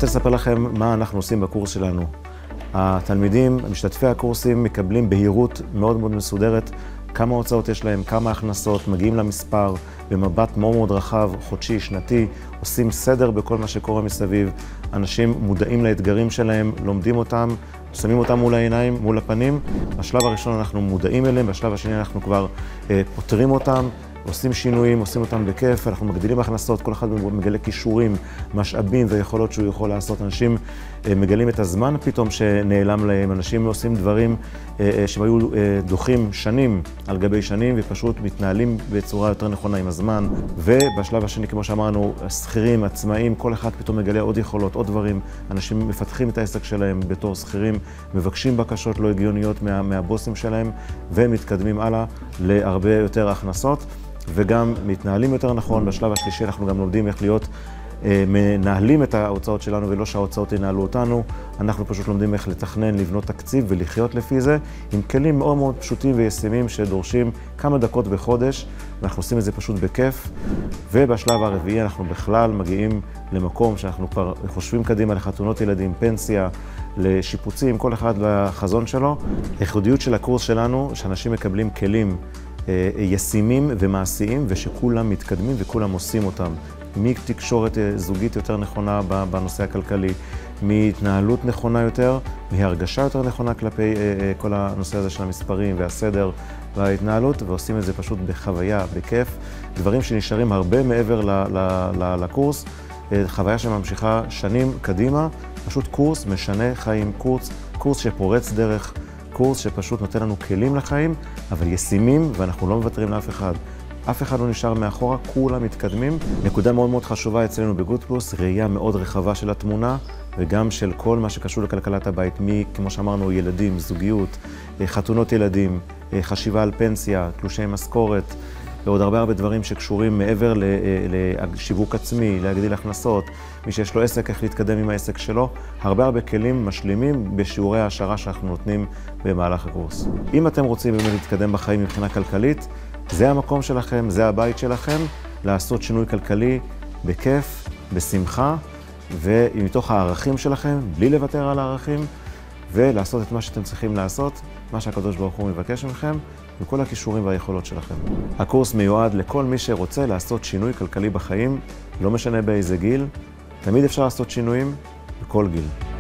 רוצה לספר לכם מה אנחנו עושים בקורס שלנו. התלמידים, משתתפי הקורסים, מקבלים בהירות מאוד מאוד מסודרת כמה הוצאות יש להם, כמה הכנסות, מגיעים למספר במבט מאוד מאוד רחב, חודשי, שנתי, עושים סדר בכל מה שקורה מסביב. אנשים מודעים לאתגרים שלהם, לומדים אותם, שמים אותם מול העיניים, מול הפנים. בשלב הראשון אנחנו מודעים אליהם, בשלב השני אנחנו כבר פותרים אותם, עושים שינויים, עושים אותם בכיף, אנחנו מגדילים הכנסות, כל אחד מגלה כישורים, משאבים ויכולות שהוא יכול לעשות. אנשים מגלים את הזמן פתאום שנעלם להם, אנשים עושים דברים שהם היו דוחים שנים על גבי שנים ופשוט מתנהלים בצורה יותר נכונה עם הזמן. ובשלב השני, כמו שאמרנו, שכירים, עצמאים, כל אחד פתאום מגלה עוד יכולות, עוד דברים. אנשים מפתחים את העסק שלהם בתור שכירים, מבקשים בקשות לא הגיוניות מהבוסים שלהם ומתקדמים הלאה להרבה יותר הכנסות. וגם מתנהלים יותר נכון. בשלב השלישי אנחנו גם לומדים איך להיות מנהלים את ההוצאות שלנו ולא שההוצאות ינהלו אותנו. אנחנו פשוט לומדים איך לתכנן, לבנות תקציב ולחיות לפי זה עם כלים מאוד מאוד פשוטים וישימים שדורשים כמה דקות בחודש, ואנחנו עושים את זה פשוט בכיף. ובשלב הרביעי אנחנו בכלל מגיעים למקום שאנחנו כבר חושבים קדימה לחתונות ילדים, פנסיה, לשיפוצים, כל אחד לחזון שלו. הייחודיות של הקורס שלנו שאנשים מקבלים כלים ישימים ומעשיים ושכולם מתקדמים וכולם עושים אותם. מתקשורת זוגית יותר נכונה בנושא הכלכלי, מהתנהלות נכונה יותר, מהרגשה יותר נכונה כלפי כל הנושא הזה של המספרים והסדר וההתנהלות, ועושים את זה פשוט בחוויה, בכיף. דברים שנשארים הרבה מעבר לקורס, חוויה שממשיכה שנים קדימה, פשוט קורס משנה חיים, קורס שפורץ דרך, קורס שפשוט נותן לנו כלים לחיים, אבל ישימים, ואנחנו לא מוותרים לאף אחד. אף אחד לא נשאר מאחורה, כולם מתקדמים. נקודה מאוד מאוד חשובה אצלנו בגוד פלוס, ראייה מאוד רחבה של התמונה, וגם של כל מה שקשור לכלכלת הבית, כמו שאמרנו, ילדים, זוגיות, חתונות ילדים, חשיבה על פנסיה, תלושי משכורת, ועוד הרבה דברים שקשורים מעבר לשיווק עצמי, להגדיל הכנסות, מי שיש לו עסק, איך להתקדם עם העסק שלו. הרבה כלים משלימים בשיעורי ההעשרה שאנחנו נותנים במהלך הקורס. אם אתם רוצים באמת להתקדם בחיים מבחינה כלכלית, זה המקום שלכם, זה הבית שלכם, לעשות שינוי כלכלי בכיף, בשמחה, ומתוך הערכים שלכם, בלי לוותר על הערכים, ולעשות את מה שאתם צריכים לעשות, מה שהקדוש ברוך הוא מבקש מכם, וכל הכישורים והיכולות שלכם. הקורס מיועד לכל מי שרוצה לעשות שינוי כלכלי בחיים, לא משנה באיזה גיל, תמיד אפשר לעשות שינויים בכל גיל.